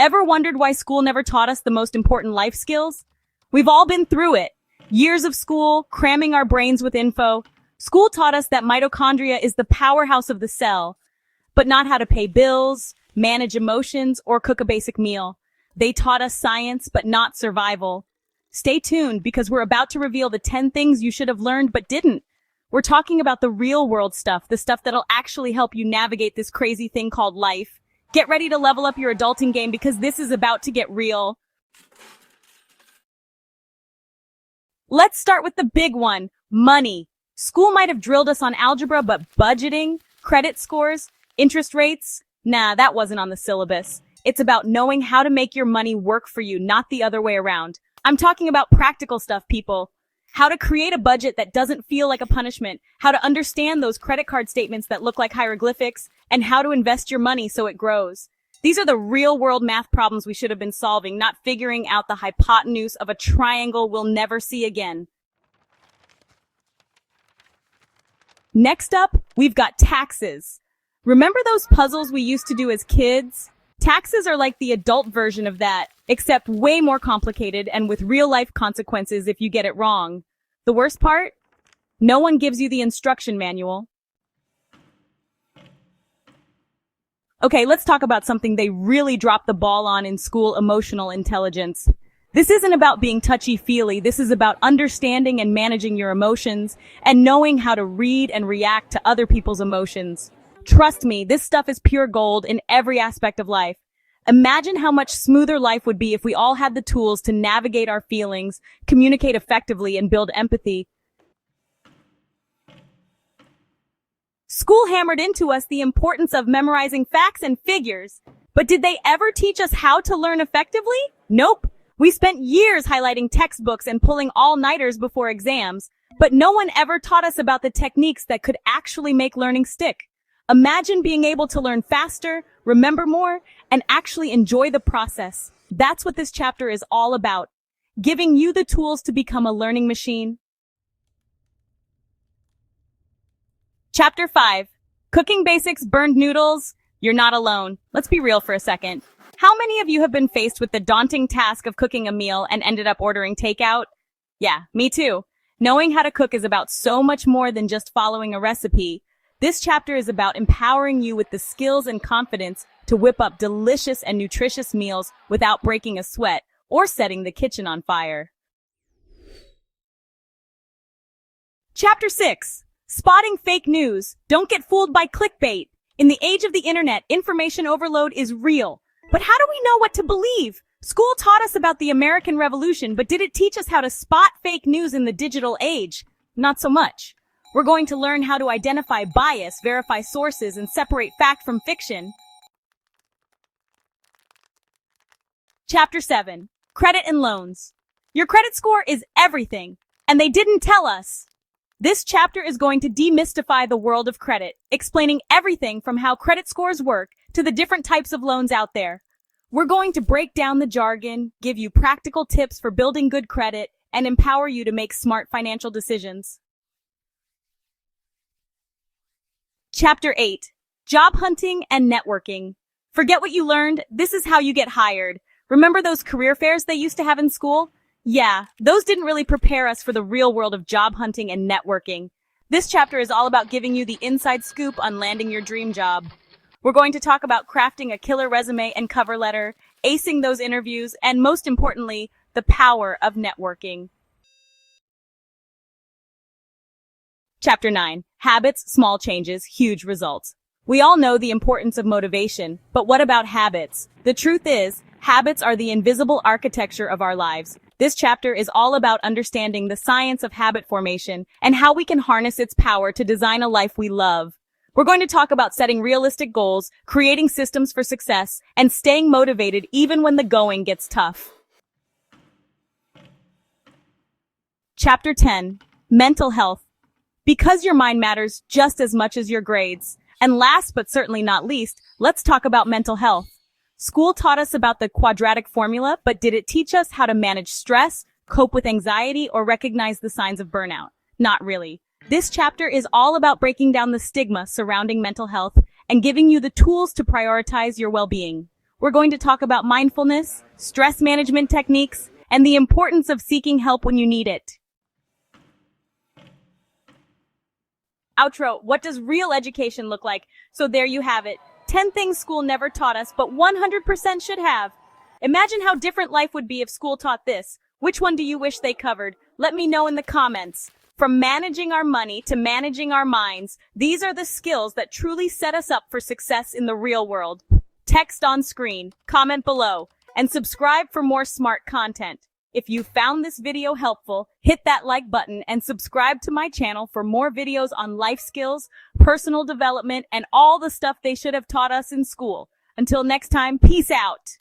Ever wondered why school never taught us the most important life skills? We've all been through it. Years of school, cramming our brains with info. School taught us that mitochondria is the powerhouse of the cell, but not how to pay bills, manage emotions, or cook a basic meal. They taught us science, but not survival. Stay tuned because we're about to reveal the 10 things you should have learned but didn't. We're talking about the real world stuff, the stuff that'll actually help you navigate this crazy thing called life. Get ready to level up your adulting game because this is about to get real. Let's start with the big one, money. School might have drilled us on algebra, but budgeting, credit scores, interest rates, nah, that wasn't on the syllabus. It's about knowing how to make your money work for you, not the other way around. I'm talking about practical stuff, people. How to create a budget that doesn't feel like a punishment, how to understand those credit card statements that look like hieroglyphics, and how to invest your money so it grows. These are the real-world math problems we should have been solving, not figuring out the hypotenuse of a triangle we'll never see again. Next up, we've got taxes. Remember those puzzles we used to do as kids? Taxes are like the adult version of that, except way more complicated and with real-life consequences if you get it wrong. The worst part? No one gives you the instruction manual. Okay, let's talk about something they really dropped the ball on in school: emotional intelligence. This isn't about being touchy-feely. This is about understanding and managing your emotions and knowing how to read and react to other people's emotions. Trust me, this stuff is pure gold in every aspect of life. Imagine how much smoother life would be if we all had the tools to navigate our feelings, communicate effectively, and build empathy. School hammered into us the importance of memorizing facts and figures. But did they ever teach us how to learn effectively? Nope. We spent years highlighting textbooks and pulling all-nighters before exams, but no one ever taught us about the techniques that could actually make learning stick. Imagine being able to learn faster, remember more, and actually enjoy the process. That's what this chapter is all about, giving you the tools to become a learning machine. Chapter 5. Cooking Basics, Burned Noodles. You're not alone. Let's be real for a second. How many of you have been faced with the daunting task of cooking a meal and ended up ordering takeout? Yeah, me too. Knowing how to cook is about so much more than just following a recipe. This chapter is about empowering you with the skills and confidence to whip up delicious and nutritious meals without breaking a sweat or setting the kitchen on fire. Chapter 6. Spotting fake news. Don't get fooled by clickbait. In the age of the internet, information overload is real. But how do we know what to believe? School taught us about the American Revolution, but did it teach us how to spot fake news in the digital age? Not so much. We're going to learn how to identify bias, verify sources, and separate fact from fiction. Chapter 7. Credit and Loans. Your credit score is everything, and they didn't tell us. This chapter is going to demystify the world of credit, explaining everything from how credit scores work to the different types of loans out there. We're going to break down the jargon, give you practical tips for building good credit, and empower you to make smart financial decisions. Chapter 8. Job Hunting and Networking. Forget what you learned. This is how you get hired. Remember those career fairs they used to have in school? Yeah, those didn't really prepare us for the real world of job hunting and networking. This chapter is all about giving you the inside scoop on landing your dream job. We're going to talk about crafting a killer resume and cover letter, acing those interviews, and most importantly, the power of networking. Chapter 9. Habits, Small Changes, Huge Results. We all know the importance of motivation, but what about habits? The truth is, habits are the invisible architecture of our lives. This chapter is all about understanding the science of habit formation and how we can harness its power to design a life we love. We're going to talk about setting realistic goals, creating systems for success, and staying motivated even when the going gets tough. Chapter 10. Mental Health. Because your mind matters just as much as your grades. And last but certainly not least, let's talk about mental health. School taught us about the quadratic formula, but did it teach us how to manage stress, cope with anxiety, or recognize the signs of burnout? Not really. This chapter is all about breaking down the stigma surrounding mental health and giving you the tools to prioritize your well-being. We're going to talk about mindfulness, stress management techniques, and the importance of seeking help when you need it. Outro, what does real education look like? So there you have it. 10 things school never taught us, but 100% should have. Imagine how different life would be if school taught this. Which one do you wish they covered? Let me know in the comments. From managing our money to managing our minds, these are the skills that truly set us up for success in the real world. Text on screen, comment below, and subscribe for more smart content. If you found this video helpful, hit that like button and subscribe to my channel for more videos on life skills, personal development, and all the stuff they should have taught us in school. Until next time, peace out.